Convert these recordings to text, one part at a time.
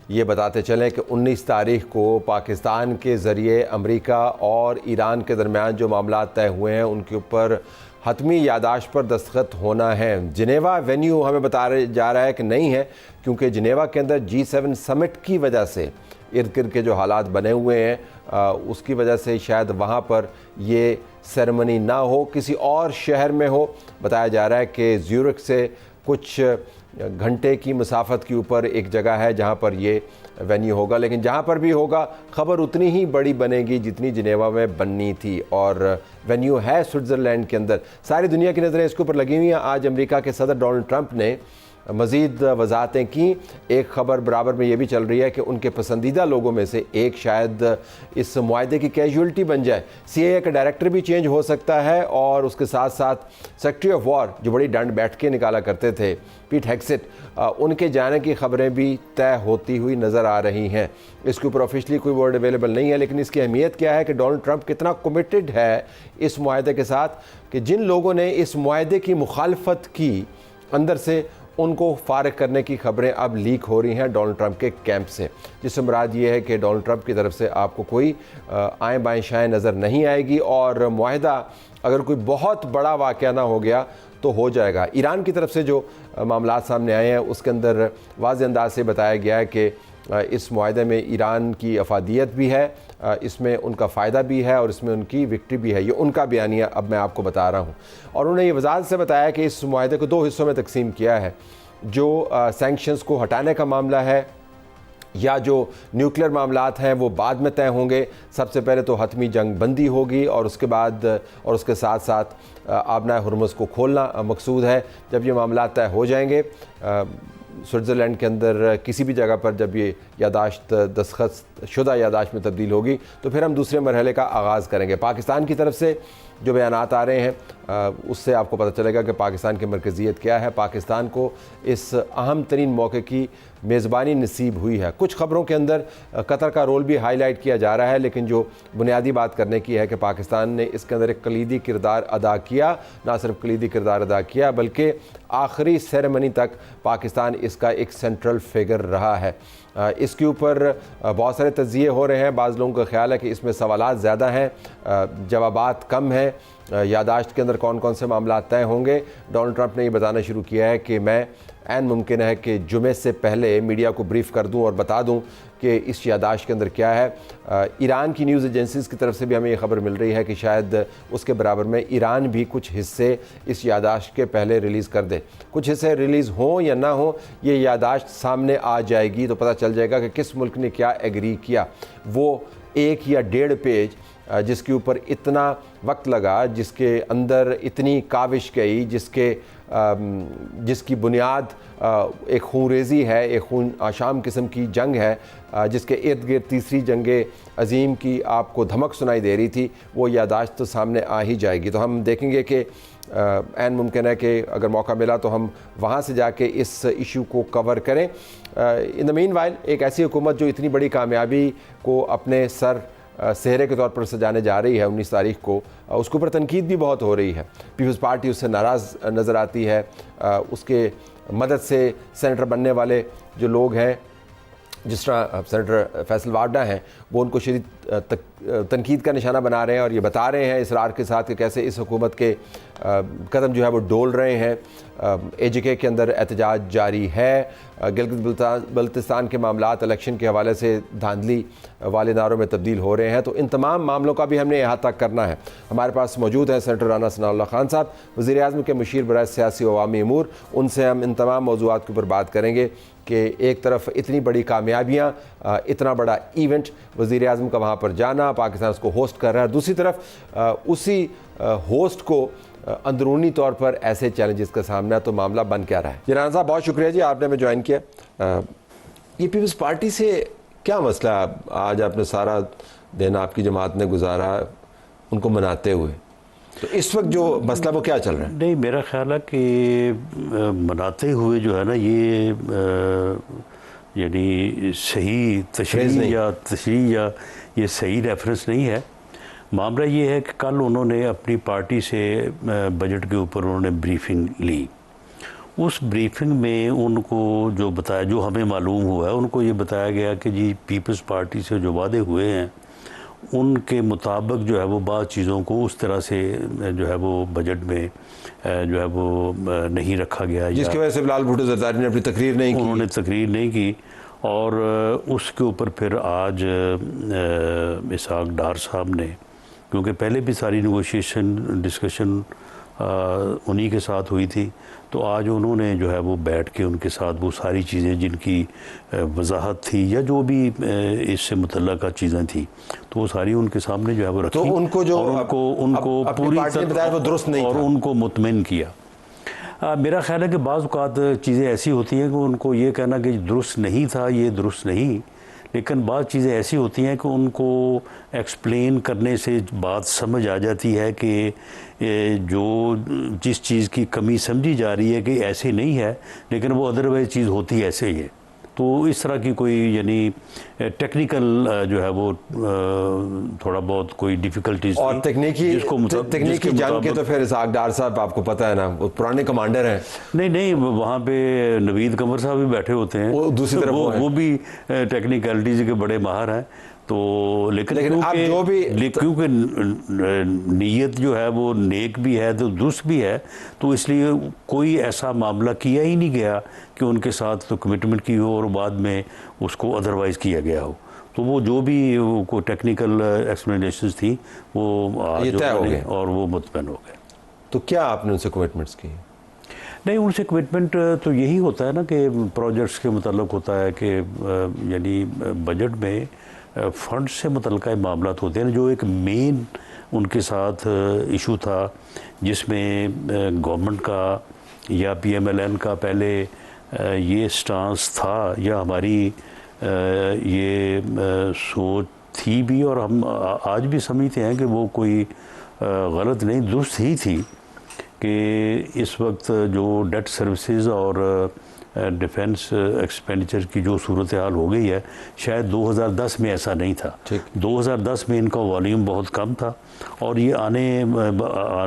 ये बताते चलें कि 19 तारीख को पाकिस्तान के ज़रिए अमेरिका और ईरान के दरमियान जो मामला तय हुए हैं उनके ऊपर हतमी यादाश्त पर दस्तखत होना है। जिनेवा वेन्यू हमें बताया जा रहा है कि नहीं है, क्योंकि जिनेवा के अंदर G7 समिट की वजह से इर्द गिर्द के जो हालात बने हुए हैं उसकी वजह से शायद वहाँ पर ये सेरेमनी ना हो, किसी और शहर में हो। बताया जा रहा है कि ज़्यूरिख से कुछ घंटे की मुसाफत के ऊपर एक जगह है जहाँ पर ये वेन्यू होगा, लेकिन जहाँ पर भी होगा ख़बर उतनी ही बड़ी बनेगी जितनी जिनेवा में बननी थी। और वेन्यू है स्विट्ज़रलैंड के अंदर। सारी दुनिया की नज़रें इसके ऊपर लगी हुई हैं। आज अमेरिका के सदर डोनाल्ड ट्रंप ने मज़ीद वजाहतें की। एक ख़बर बराबर में ये भी चल रही है कि उनके पसंदीदा लोगों में से एक शायद इस मुआहदे की कैजुअल्टी बन जाए। CIA का डायरेक्टर भी चेंज हो सकता है और उसके साथ साथ सेक्रेटरी ऑफ वॉर जो बड़ी डंड बैठ के निकाला करते थे, पीट हेगसेट, उनके जाने की ख़बरें भी तय होती हुई नज़र आ रही हैं। इसके ऊपर ऑफिशियली कोई वर्ड अवेलेबल नहीं है, लेकिन इसकी अहमियत क्या है कि डोनाल्ड ट्रंप कितना कमिटेड है इस मुआहदे के साथ कि जिन लोगों ने इस मुआहदे की मुखालफत की अंदर से उनको फारिग करने की खबरें अब लीक हो रही हैं डोनाल्ड ट्रंप के कैंप से, जिससे मुराद ये है कि डोनाल्ड ट्रंप की तरफ से आपको कोई आएँ बाएँ शाएँ नज़र नहीं आएगी और मुआहदा अगर कोई बहुत बड़ा वाक़या ना हो गया तो हो जाएगा। ईरान की तरफ से जो मामलात सामने आए हैं उसके अंदर वाज़ेह अंदाज से बताया गया है कि इस मुआहदे में ईरान की अफादियत भी है, इसमें उनका फ़ायदा भी है और इसमें उनकी विक्ट्री भी है। ये उनका बयानिया अब मैं आपको बता रहा हूँ। और उन्होंने ये वज़ाहत से बताया कि इस मुआहदे को 2 हिस्सों में तकसीम किया है। जो सैंक्शंस को हटाने का मामला है या जो न्यूक्लियर मामलात हैं वो बाद में तय होंगे। सबसे पहले तो हतमी जंग बंदी होगी और उसके बाद और उसके साथ साथ आबना हुर्मुज़ को खोलना मकसूद है। जब ये मामलात तय हो जाएंगे स्विट्ज़रलैंड के अंदर किसी भी जगह पर जब ये यादाश्त दस्तखत शुदा यादाश्त में तब्दील होगी तो फिर हम दूसरे मरहले का आगाज़ करेंगे। पाकिस्तान की तरफ से जो बयानात आ रहे हैं उससे आपको पता चलेगा कि पाकिस्तान की मरकज़ियत क्या है। पाकिस्तान को इस अहम तरीन मौके की मेज़बानी नसीब हुई है। कुछ ख़बरों के अंदर कतर का रोल भी हाईलाइट किया जा रहा है, लेकिन जो बुनियादी बात करने की है कि पाकिस्तान ने इसके अंदर एक कलीदी किरदार अदा किया। ना सिर्फ कलीदी किरदार अदा किया बल्कि आखिरी सेरेमनी तक पाकिस्तान इसका एक सेंट्रल फिगर रहा है। इसके ऊपर बहुत सारे तज्ज़िये हो रहे हैं। बाज़ लोगों का ख्याल है कि इसमें सवालात ज़्यादा हैं, जवाबात कम हैं। यादाश्त के अंदर कौन कौन से मामला तय होंगे। डोनाल्ड ट्रंप ने ये बताना शुरू किया है कि मैं ऐन मुमकिन है कि जुमे से पहले मीडिया को ब्रीफ़ कर दूं और बता दूं कि इस यादाश्त के अंदर क्या है। ईरान की न्यूज़ एजेंसीज़ की तरफ से भी हमें ये ख़बर मिल रही है कि शायद उसके बराबर में ईरान भी कुछ हिस्से इस यादाश्त के पहले रिलीज़ कर दे। कुछ हिस्से रिलीज़ हों या ना हो, ये यादाश्त सामने आ जाएगी तो पता चल जाएगा कि किस मुल्क ने क्या एग्री किया। वो 1 या 1.5 पेज जिसके ऊपर इतना वक्त लगा, जिसके अंदर इतनी काविश गई, जिसकी बुनियाद एक खूनरेज़ी है, एक खून आशाम किस्म की जंग है, जिसके इर्द गिर्द तीसरी जंग अज़ीम की आपको धमक सुनाई दे रही थी, वो यादाश्त तो सामने आ ही जाएगी। तो हम देखेंगे कि ऐन मुमकिन है कि अगर मौका मिला तो हम वहाँ से जाके इस इशू को कवर करें। इन द मीन वाइल एक ऐसी हुकूमत जो इतनी बड़ी कामयाबी को अपने सर सेहरे के तौर पर सजाने जा रही है 19 तारीख को, उसके ऊपर तनकीद भी बहुत हो रही है। पीपल्स पार्टी उससे नाराज़ नज़र आती है। उसके मदद से सेनेटर बनने वाले जो लोग हैं, जिस तरह सेनेटर फैसल वार्डा हैं, वो उनको शदीद तनकीद का निशाना बना रहे हैं और ये बता रहे हैं इसरार के साथ कि कैसे इस हुकूमत के कदम जो है वो डोल रहे हैं। AJK के अंदर एहतजाज जारी है। गिलगित बल्तिस्तान के मामलात इलेक्शन के हवाले से धांधली वाले नारों में तब्दील हो रहे हैं। तो इन तमाम मामलों का भी हमने अहाता करना है। हमारे पास मौजूद हैं सेनेटर राना सनाउल्लाह खान साहब, वज़ीर-ए-आज़म के मुशीर बराए सियासी व अवामी अमूर। उनसे हम इन तमाम मौज़ूआत के ऊपर बात करेंगे कि एक तरफ इतनी बड़ी कामयाबियाँ, इतना बड़ा इवेंट, वज़ीर-ए-आज़म का वहाँ पर जाना, पाकिस्तान उसको होस्ट कर रहा है, दूसरी तरफ उसी होस्ट को अंदरूनी तौर पर ऐसे चैलेंजेस का सामना, तो मामला बन क्या रहा है। राना साहब बहुत शुक्रिया जी, आपने हमें ज्वाइन किया। ये पीपल्स पार्टी से क्या मसला, आज आपने सारा दिन आपकी जमात ने गुजारा उनको मनाते हुए, तो इस वक्त जो मसला वो क्या चल रहा है? नहीं, मेरा ख्याल है कि मनाते हुए जो है ना, ये यानी सही तशरीह या ये सही रेफरेंस नहीं है। मामला ये है कि कल उन्होंने अपनी पार्टी से बजट के ऊपर उन्होंने ब्रीफिंग ली। उस ब्रीफिंग में उनको जो बताया, जो हमें मालूम हुआ है, उनको ये बताया गया कि जी पीपल्स पार्टी से जो वादे हुए हैं उनके मुताबिक जो है वो बात चीज़ों को उस तरह से जो है वो बजट में जो है वो नहीं रखा गया, जिसकी वजह से बिलाल भुट्टो ज़रदारी ने अपनी तकरीर नहीं की। उन्होंने तकरीर नहीं की। और उसके ऊपर फिर आज इसहाक डार साहब ने, क्योंकि पहले भी सारी नेगोशिएशन डिस्कशन उन्हीं के साथ हुई थी, तो आज उन्होंने जो है वो बैठ के उनके साथ वो सारी चीज़ें जिनकी वजाहत थी या जो भी इससे मुतल्लका चीज़ें थी, तो वो सारी उनके सामने जो है वो रखी। तो उनको जो उनको पूरी तरह वो दुरुस्त नहीं और उनको मुतमिन किया। मेरा ख्याल है कि बाज़ औक़ात चीज़ें ऐसी होती हैं कि उनको ये कहना कि दुरुस्त नहीं था, ये दुरुस्त नहीं, लेकिन बाज़ चीज़ें ऐसी होती हैं कि उनको एक्सप्लेन करने से बात समझ आ जाती है कि जो जिस चीज़ की कमी समझी जा रही है कि ऐसे नहीं है, लेकिन वो अदरवाइज़ चीज़ होती ऐसे ही है। तो इस तरह की कोई यानी टेक्निकल जो है वो थोड़ा बहुत कोई डिफ़िकल्टीज और तकनीकी जंग के तो फिर इसहाक डार साहब आपको पता है ना, वो पुराने कमांडर हैं। नहीं, वहाँ पे नवीद कमर साहब भी बैठे होते हैं, वो दूसरी तरफ वो भी टेक्निकलिटीज़ के बड़े माहिर हैं। तो लेकिन क्योंकि नीयत जो है वो नेक भी है तो दुरुस्त भी है, तो इसलिए कोई ऐसा मामला किया ही नहीं गया कि उनके साथ तो कमिटमेंट की हो और बाद में उसको अदरवाइज़ किया गया हो। तो वो जो भी को टेक्निकल एक्सप्लेनेशंस थी वो तय हो गए और वो मुतमईन हो गए। तो क्या आपने उनसे कमिटमेंट्स की? नहीं, उनसे कमिटमेंट तो यही होता है ना कि प्रोजेक्ट्स के मुताल्लिक होता है कि यानी बजट में फंड से मुतल्लिक़ मामला होते हैं, जो एक मेन उनके साथ इशू था जिसमें गवर्नमेंट का या PMLN का पहले ये स्टांस था या हमारी ये सोच थी भी, और हम आज भी समझते हैं कि वो कोई गलत नहीं, दुरुस्त ही थी कि इस वक्त जो डेट सर्विसेज और डिफेंस एक्सपेंडिचर की जो सूरत हाल हो गई है, शायद 2010 में ऐसा नहीं था। 2010 में इनका वॉल्यूम बहुत कम था, और ये आने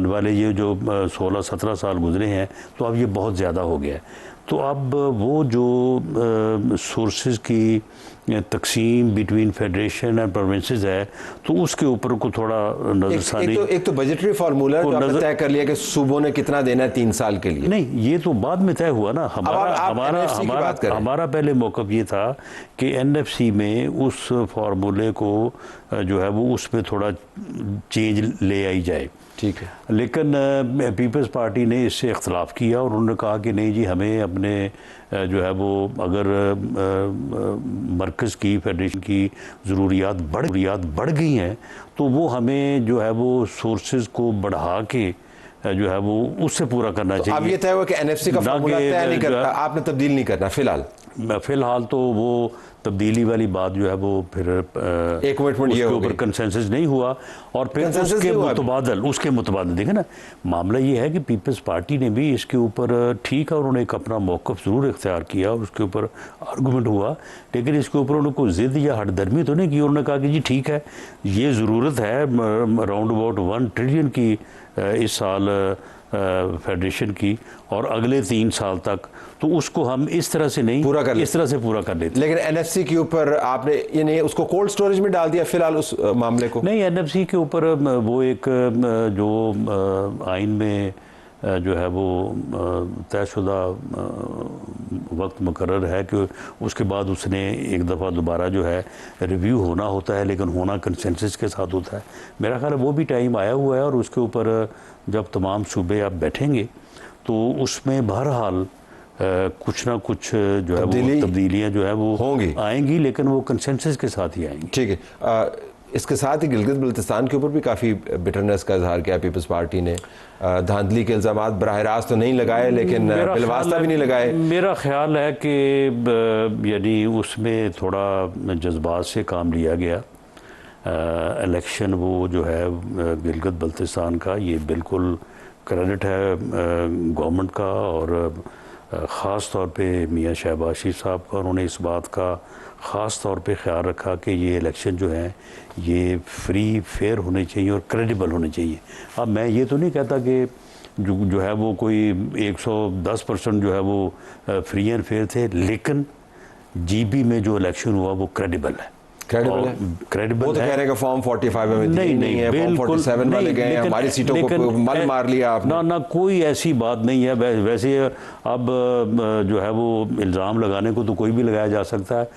वाले ये जो 16-17 साल गुजरे हैं तो अब ये बहुत ज़्यादा हो गया है। तो अब वो जो सोर्सेज की तकसीम बिटवीन फेडरेशन एंड प्रोविंसेस है, तो उसके ऊपर को थोड़ा नजरसानी एक तो बजटरी फार्मूला जो आपने तय कर लिया कि सूबों ने कितना देना है 3 साल के लिए। नहीं, ये तो बाद में तय हुआ ना। हमारा पहले मौक़िफ़ ये था कि NFC में उस फार्मूले को जो है वो उसमें थोड़ा चेंज ले आई जाए। ठीक है, लेकिन पीपल्स पार्टी ने इससे इख्तलाफ किया और उन्होंने कहा कि नहीं जी, हमें अपने जो है वो अगर मरकज़ की फेडरेशन की ज़रूरियात बढ़ गई हैं तो वो हमें जो है वो सोर्सेज को बढ़ा के जो है वो उससे पूरा करना चाहिए। अब ये तय हुआ कि NFC का फार्मूला तय नहीं करना, आपने तब्दील नहीं करना फ़िलहाल तो वो तब्दीली वाली बात जो है वो फिर एक कमिटमेंट ये ऊपर कंसेंसस नहीं हुआ, और फिर उसके मुतबादल देखें ना, मामला ये है कि पीपल्स पार्टी ने भी इसके ऊपर ठीक है, उन्होंने एक अपना मौक़िफ़ ज़रूर इख्तियार किया और उसके ऊपर आर्गूमेंट हुआ, लेकिन इसके ऊपर उन्होंने कोई ज़िद या हटदर्मी तो नहीं की। उन्होंने कहा कि जी ठीक है, ये ज़रूरत है राउंड अबाउट 1 ट्रिलियन की इस साल फेडरेशन की, और अगले 3 साल तक, तो उसको हम इस तरह से नहीं इस तरह से पूरा कर देते। लेकिन NFC के ऊपर आपने ये नहीं उसको कोल्ड स्टोरेज में डाल दिया फिलहाल उस मामले को? नहीं, NFC के ऊपर वो एक जो आइन में जो है वो तयशुदा वक्त मुकर्रर है कि उसके बाद उसने एक दफ़ा दोबारा जो है रिव्यू होना होता है, लेकिन होना कंसेंसस के साथ होता है। मेरा ख्याल है वो भी टाइम आया हुआ है, और उसके ऊपर जब तमाम सूबे आप बैठेंगे तो उसमें बहरहाल कुछ ना कुछ जो है वो तब्दीलियाँ जो है वो होंगी, आएंगी, लेकिन वो कंसेंसस के साथ ही आएंगी। ठीक है, इसके साथ ही गिलगित बल्तिस्तान के ऊपर भी काफ़ी बिटरनेस का इजहार किया पीपल्स पार्टी ने। धांधली के इल्ज़ामात बराह रास्त तो नहीं लगाए, लेकिन बिलवास्ता भी नहीं लगाए। मेरा ख्याल है कि यानी उसमें थोड़ा जज्बात से काम लिया गया। इलेक्शन वो जो है गिलगित बल्तिस्तान का, ये बिल्कुल क्रेडिट है गवर्नमेंट का, और ख़ास तौर पे मियाँ शहबाज शरीफ साहब का। उन्होंने इस बात का ख़ास तौर पे ख्याल रखा कि ये इलेक्शन जो है ये फ्री फेयर होने चाहिए और क्रेडिबल होने चाहिए। अब मैं ये तो नहीं कहता कि जो है वो कोई 110% जो है वो फ्री एंड फेयर थे, लेकिन जीबी में जो इलेक्शन हुआ वो क्रेडिबल है। क्रेडिबल है, क्रेडिबल वो तो कह रहे हैं कि फॉर्म 45 में नहीं है, फॉर्म बिल्कुल 47 वाले गए, हमारी सीटों को मल मार लिया आपने। ना कोई ऐसी बात नहीं है। वैसे अब जो है वो इल्ज़ाम लगाने को तो कोई भी लगाया जा सकता है,